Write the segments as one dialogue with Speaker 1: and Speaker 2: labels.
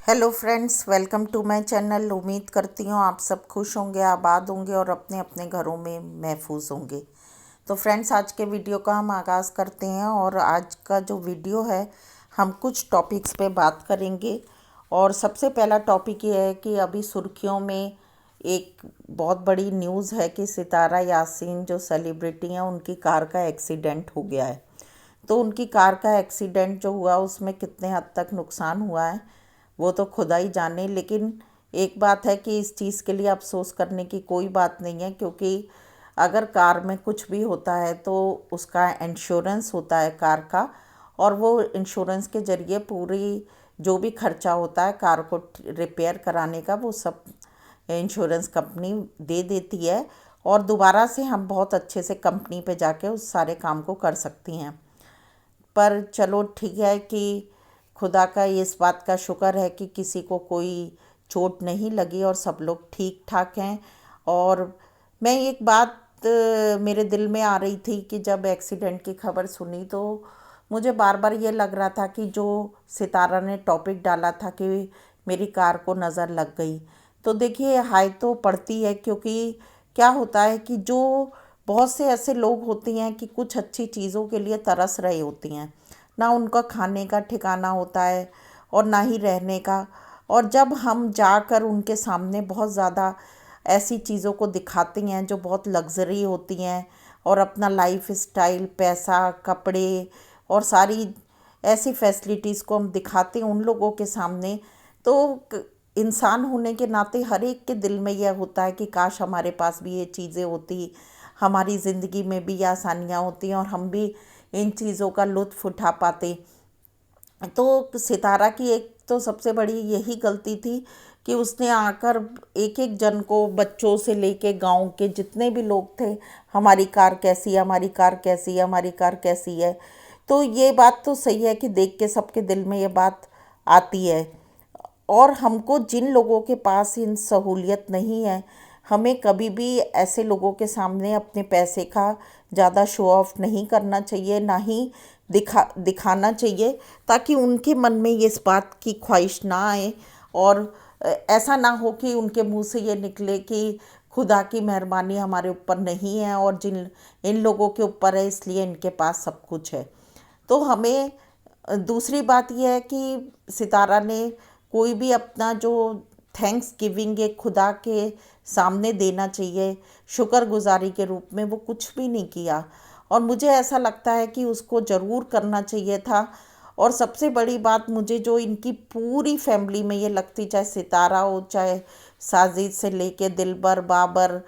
Speaker 1: Hello friends, welcome to my channel. उम्मीद करती हूँ आप सब खुश होंगे, आबाद होंगे और अपने अपने घरों में महफूज होंगे। तो फ्रेंड्स, आज के वीडियो का हम आगाज़ करते हैं और आज का जो वीडियो है हम कुछ टॉपिक्स पे बात करेंगे। और सबसे पहला टॉपिक ये है कि अभी सुर्खियों में एक बहुत बड़ी न्यूज़ है कि सितारा यासीन जो सेलिब्रिटी हैं उनकी कार का एक्सीडेंट हो गया है। तो उनकी कार का एक्सीडेंट जो हुआ उसमें कितने हद तक नुकसान हुआ है वो तो खुदा ही जाने। लेकिन एक बात है कि इस चीज़ के लिए अफसोस करने की कोई बात नहीं है, क्योंकि अगर कार में कुछ भी होता है तो उसका इंश्योरेंस होता है कार का, और वो इंश्योरेंस के ज़रिए पूरी जो भी खर्चा होता है कार को रिपेयर कराने का वो सब इंश्योरेंस कंपनी दे देती है। और दोबारा से हम बहुत अच्छे से कंपनी पे जाके उस सारे काम को कर सकती हैं। पर चलो ठीक है कि खुदा का इस बात का शुक्र है कि किसी को कोई चोट नहीं लगी और सब लोग ठीक ठाक हैं। और मैं एक बात मेरे दिल में आ रही थी कि जब एक्सीडेंट की खबर सुनी तो मुझे बार बार ये लग रहा था कि जो सितारा ने टॉपिक डाला था कि मेरी कार को नज़र लग गई, तो देखिए हाय तो पड़ती है, क्योंकि क्या होता है कि जो बहुत से ऐसे लोग होते हैं कि कुछ अच्छी चीज़ों के लिए तरस रहे होती हैं, ना उनका खाने का ठिकाना होता है और ना ही रहने का। और जब हम जाकर उनके सामने बहुत ज़्यादा ऐसी चीज़ों को दिखाते हैं जो बहुत लग्जरी होती हैं और अपना लाइफ स्टाइल, पैसा, कपड़े और सारी ऐसी फैसिलिटीज़ को हम दिखाते हैं उन लोगों के सामने, तो इंसान होने के नाते हर एक के दिल में यह होता है कि काश हमारे पास भी ये चीज़ें होती, हमारी ज़िंदगी में भी ये आसानियाँ होती और हम भी इन चीज़ों का लुत्फ़ उठा पाते। तो सितारा की एक तो सबसे बड़ी यही गलती थी कि उसने आकर एक एक जन को, बच्चों से लेके गांव के जितने भी लोग थे, हमारी कार कैसी है, हमारी कार कैसी है, हमारी कार कैसी है। तो ये बात तो सही है कि देख के सबके दिल में ये बात आती है। और हमको जिन लोगों के पास इन सहूलियत नहीं है, हमें कभी भी ऐसे लोगों के सामने अपने पैसे का ज़्यादा शो ऑफ नहीं करना चाहिए, ना ही दिखाना चाहिए, ताकि उनके मन में ये इस बात की ख्वाहिश ना आए और ऐसा ना हो कि उनके मुंह से ये निकले कि खुदा की मेहरबानी हमारे ऊपर नहीं है और जिन इन लोगों के ऊपर है इसलिए इनके पास सब कुछ है। तो हमें दूसरी बात यह है कि सितारा ने कोई भी अपना जो थैंक्स गिविंग है खुदा के सामने देना चाहिए, शुक्रगुजारी के रूप में, वो कुछ भी नहीं किया। और मुझे ऐसा लगता है कि उसको ज़रूर करना चाहिए था। और सबसे बड़ी बात मुझे जो इनकी पूरी फैमिली में ये लगती, चाहे सितारा हो, चाहे साजिद से लेके दिलबर, बाबर,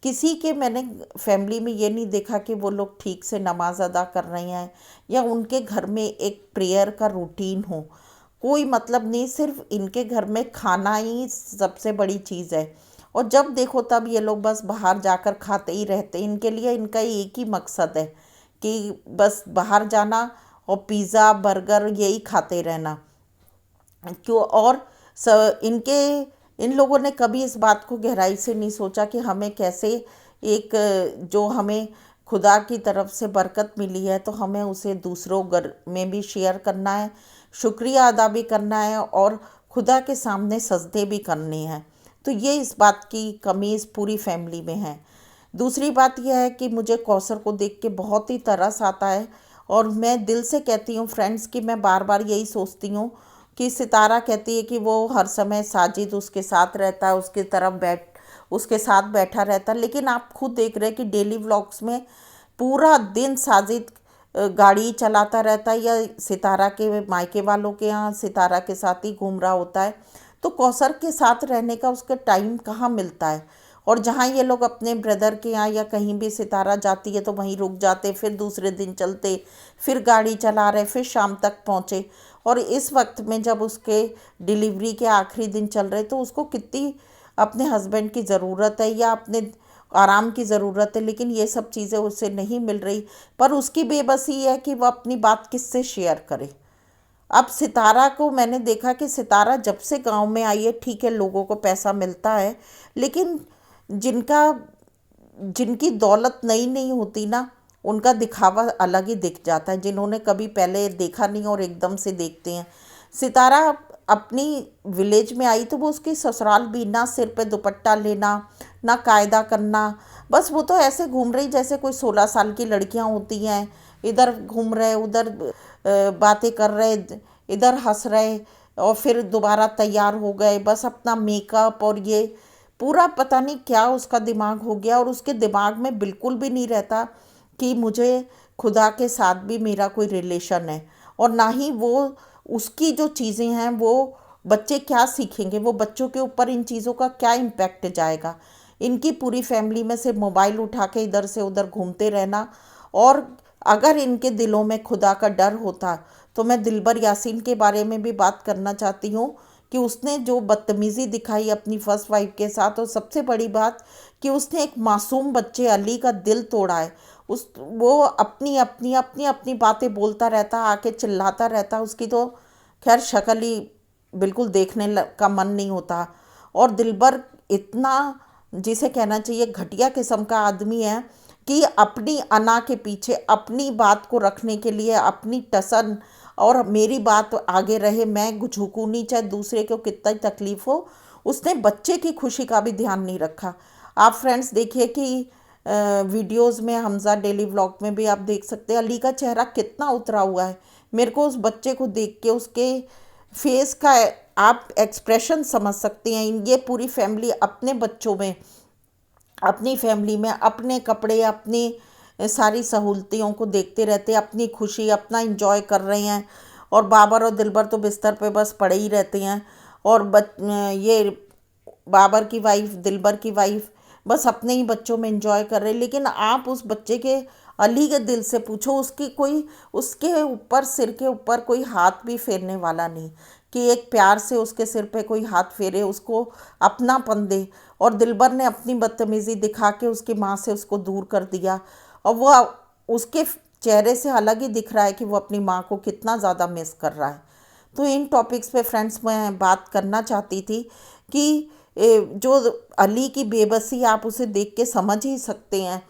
Speaker 1: किसी के मैंने फैमिली में ये नहीं देखा कि वो लोग ठीक से नमाज अदा कर रहे हैं या उनके घर में एक प्रेयर का रूटीन हो। कोई मतलब नहीं, सिर्फ इनके घर में खाना ही सबसे बड़ी चीज़ है। और जब देखो तब ये लोग बस बाहर जाकर खाते ही रहते, इनके लिए इनका एक ही मकसद है कि बस बाहर जाना और पिज़्ज़ा, बर्गर यही खाते रहना। क्यों? और इनके इन लोगों ने कभी इस बात को गहराई से नहीं सोचा कि हमें कैसे एक जो हमें खुदा की तरफ से बरकत मिली है तो हमें उसे दूसरों घर में भी शेयर करना है, शुक्रिया अदा भी करना है और खुदा के सामने सजदे भी करने हैं। तो ये इस बात की कमी इस पूरी फैमिली में है। दूसरी बात यह है कि मुझे कौसर को देख के बहुत ही तरस आता है और मैं दिल से कहती हूँ फ्रेंड्स कि मैं बार बार यही सोचती हूँ कि सितारा कहती है कि वो हर समय साजिद उसके साथ रहता है, उसकी तरफ उसके साथ बैठा रहता है, लेकिन आप खुद देख रहे हैं कि डेली व्लॉग्स में पूरा दिन साजिद गाड़ी चलाता रहता है या सितारा के मायके वालों के यहाँ सितारा के साथ ही घूम रहा होता है। तो कौसर के साथ रहने का उसका टाइम कहाँ मिलता है। और जहाँ ये लोग अपने ब्रदर के यहाँ या कहीं भी सितारा जाती है तो वहीं रुक जाते, फिर दूसरे दिन चलते, फिर गाड़ी चला रहे, फिर शाम तक पहुँचे। और इस वक्त में जब उसके डिलीवरी के आखिरी दिन चल रहे तो उसको कितनी अपने हस्बैंड की ज़रूरत है या अपने आराम की ज़रूरत है, लेकिन ये सब चीज़ें उसे नहीं मिल रही। पर उसकी बेबसी है कि वह अपनी बात किससे शेयर करे। अब सितारा को मैंने देखा कि सितारा जब से गांव में आई है, ठीक है लोगों को पैसा मिलता है, लेकिन जिनका जिनकी दौलत नई नहीं होती ना, उनका दिखावा अलग ही दिख जाता है, जिन्होंने कभी पहले देखा नहीं और एकदम से देखते हैं। सितारा अपनी विलेज में आई तो वो उसकी ससुराल भी ना सिर पे दुपट्टा लेना, ना कायदा करना, बस वो तो ऐसे घूम रही जैसे कोई 16 साल की लड़कियां होती हैं। इधर घूम रहे, उधर बातें कर रहे, इधर हंस रहे, और फिर दोबारा तैयार हो गए, बस अपना मेकअप और ये पूरा पता नहीं क्या उसका दिमाग हो गया। और उसके दिमाग में बिल्कुल भी नहीं रहता कि मुझे खुदा के साथ भी मेरा कोई रिलेशन है, और ना ही वो उसकी जो चीज़ें हैं वो बच्चे क्या सीखेंगे, वो बच्चों के ऊपर इन चीज़ों का क्या इम्पैक्ट जाएगा। इनकी पूरी फैमिली में से मोबाइल उठा के इधर से उधर घूमते रहना। और अगर इनके दिलों में खुदा का डर होता तो मैं दिलबर यासीन के बारे में भी बात करना चाहती हूँ कि उसने जो बदतमीज़ी दिखाई अपनी फर्स्ट वाइफ के साथ, और सबसे बड़ी बात कि उसने एक मासूम बच्चे अली का दिल तोड़ा है। उस वो अपनी अपनी अपनी अपनी बातें बोलता रहता, आके चिल्लाता रहता, उसकी तो खैर शक्ल ही बिल्कुल देखने का मन नहीं होता। और दिलबर इतना, जिसे कहना चाहिए घटिया किस्म का आदमी है कि अपनी अना के पीछे अपनी बात को रखने के लिए अपनी टसन, और मेरी बात आगे रहे, मैं झुकूँ नहीं चाहे दूसरे को कितना ही तकलीफ हो, उसने बच्चे की खुशी का भी ध्यान नहीं रखा। आप फ्रेंड्स देखिए कि वीडियोस में, हमज़ा डेली व्लॉग में भी आप देख सकते हैं अली का चेहरा कितना उतरा हुआ है। मेरे को उस बच्चे को देख के उसके फेस का आप एक्सप्रेशन समझ सकते हैं। ये पूरी फैमिली अपने बच्चों में, अपनी फैमिली में अपने कपड़े, अपनी सारी सहूलतियों को देखते रहते, अपनी खुशी अपना इंजॉय कर रहे हैं। और बाबर और दिलबर तो बिस्तर पे बस पड़े ही रहते हैं। और ये बाबर की वाइफ, दिलबर की वाइफ बस अपने ही बच्चों में इंजॉय कर रहे। लेकिन आप उस बच्चे के, अली के दिल से पूछो, उसकी कोई, उसके ऊपर, सिर के ऊपर कोई हाथ भी फेरने वाला नहीं कि एक प्यार से उसके सिर पे कोई हाथ फेरे, उसको अपनापन दे। और दिलबर ने अपनी बदतमीज़ी दिखा के उसकी माँ से उसको दूर कर दिया। और वो उसके चेहरे से अलग ही दिख रहा है कि वो अपनी माँ को कितना ज़्यादा मिस कर रहा है। तो इन टॉपिक्स पे फ्रेंड्स मैं बात करना चाहती थी कि जो अली की बेबसी, आप उसे देख के समझ ही सकते हैं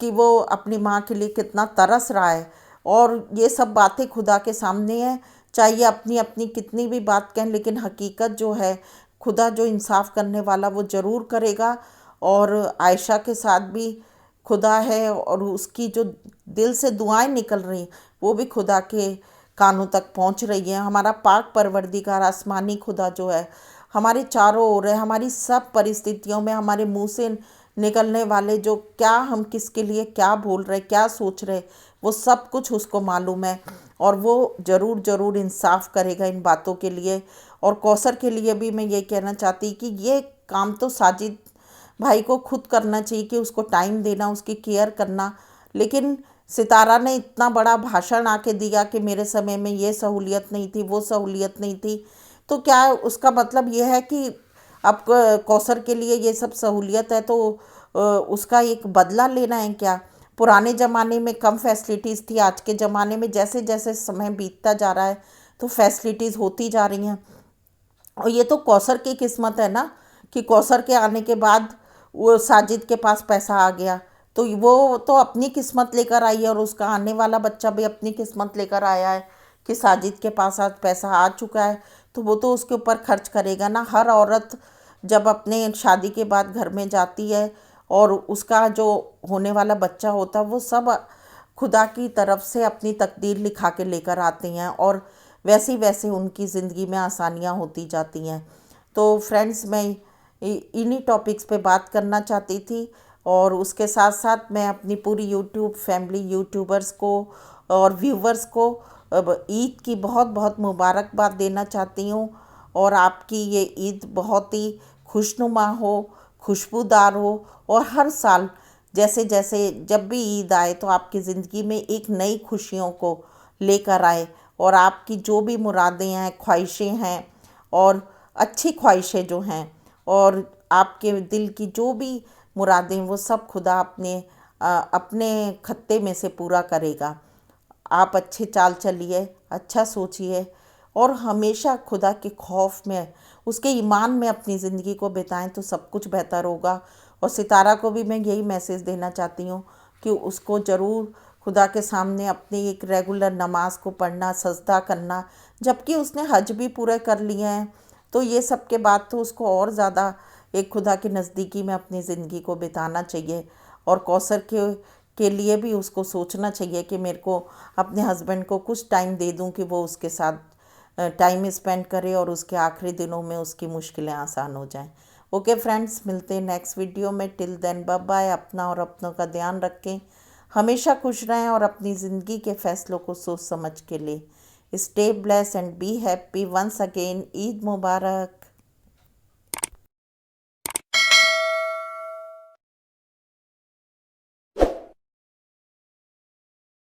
Speaker 1: कि वो अपनी माँ के लिए कितना तरस रहा है। और ये सब बातें खुदा के सामने हैं, चाहिए अपनी अपनी कितनी भी बात कहें, लेकिन हकीकत जो है, खुदा जो इंसाफ करने वाला वो ज़रूर करेगा। और आयशा के साथ भी खुदा है, और उसकी जो दिल से दुआएं निकल रही वो भी खुदा के कानों तक पहुंच रही है। हमारा पाक परवरदिगार आसमानी खुदा जो है हमारे चारों ओर है, हमारी सब परिस्थितियों में हमारे मुंह से निकलने वाले जो क्या हम किसके लिए क्या बोल रहे, क्या सोच रहे, वो सब कुछ उसको मालूम है। और वो ज़रूर ज़रूर इंसाफ करेगा इन बातों के लिए। और कौसर के लिए भी मैं ये कहना चाहती कि ये काम तो साजिद भाई को खुद करना चाहिए कि उसको टाइम देना, उसकी केयर करना। लेकिन सितारा ने इतना बड़ा भाषण आके दिया कि मेरे समय में ये सहूलियत नहीं थी, वो सहूलियत नहीं थी, तो क्या उसका मतलब ये है कि अब कौसर के लिए ये सब सहूलियत है तो उसका एक बदला लेना है क्या? पुराने ज़माने में कम फैसिलिटीज़ थी, आज के ज़माने में जैसे जैसे समय बीतता जा रहा है तो फैसिलिटीज़ होती जा रही हैं। और ये तो कौसर की किस्मत है ना कि कौसर के आने के बाद वो साजिद के पास पैसा आ गया, तो वो तो अपनी किस्मत लेकर आई है, और उसका आने वाला बच्चा भी अपनी किस्मत लेकर आया है कि साजिद के पास आज पैसा आ चुका है, तो वो तो उसके ऊपर खर्च करेगा ना। हर औरत जब अपने शादी के बाद घर में जाती है और उसका जो होने वाला बच्चा होता है, वो सब खुदा की तरफ से अपनी तकदीर लिखा के लेकर आते हैं, और वैसे वैसे उनकी ज़िंदगी में आसानियाँ होती जाती हैं। तो फ्रेंड्स मैं इन्हीं टॉपिक्स पे बात करना चाहती थी। और उसके साथ साथ मैं अपनी पूरी यूट्यूब फैमिली, यूट्यूबर्स को और व्यूवर्स को अब ईद की बहुत बहुत मुबारकबाद देना चाहती हूँ। और आपकी ये ईद बहुत ही खुशनुमा हो, खुशबूदार हो, और हर साल जैसे जैसे जब भी ईद आए तो आपकी ज़िंदगी में एक नई खुशियों को लेकर आए, और आपकी जो भी मुरादें हैं, ख्वाहिशें हैं, और अच्छी ख्वाहिशें जो हैं, और आपके दिल की जो भी मुरादें, वो सब खुदा अपने खत्ते में से पूरा करेगा। आप अच्छे चाल चलिए, अच्छा सोचिए, और हमेशा खुदा के खौफ में, उसके ईमान में अपनी ज़िंदगी को बिताएं तो सब कुछ बेहतर होगा। और सितारा को भी मैं यही मैसेज देना चाहती हूँ कि उसको ज़रूर खुदा के सामने अपनी एक रेगुलर नमाज को पढ़ना, सजदा करना, जबकि उसने हज भी पूरे कर लिए हैं। तो ये सब के बाद तो उसको और ज़्यादा एक खुदा की नज़दीकी में अपनी ज़िंदगी को बिताना चाहिए। और कौसर के लिए भी उसको सोचना चाहिए कि मेरे को अपने हस्बैंड को कुछ टाइम दे दूं कि वो उसके साथ टाइम स्पेंड करे और उसके आखिरी दिनों में उसकी मुश्किलें आसान हो जाएं। ओके फ्रेंड्स, मिलते हैं नेक्स्ट वीडियो में। Till then bye bye. अपना और अपनों का ध्यान रखें, हमेशा खुश रहें और अपनी ज़िंदगी के फ़ैसलों को सोच समझ के लें। Stay bless and be happy. Once again Eid Mubarak.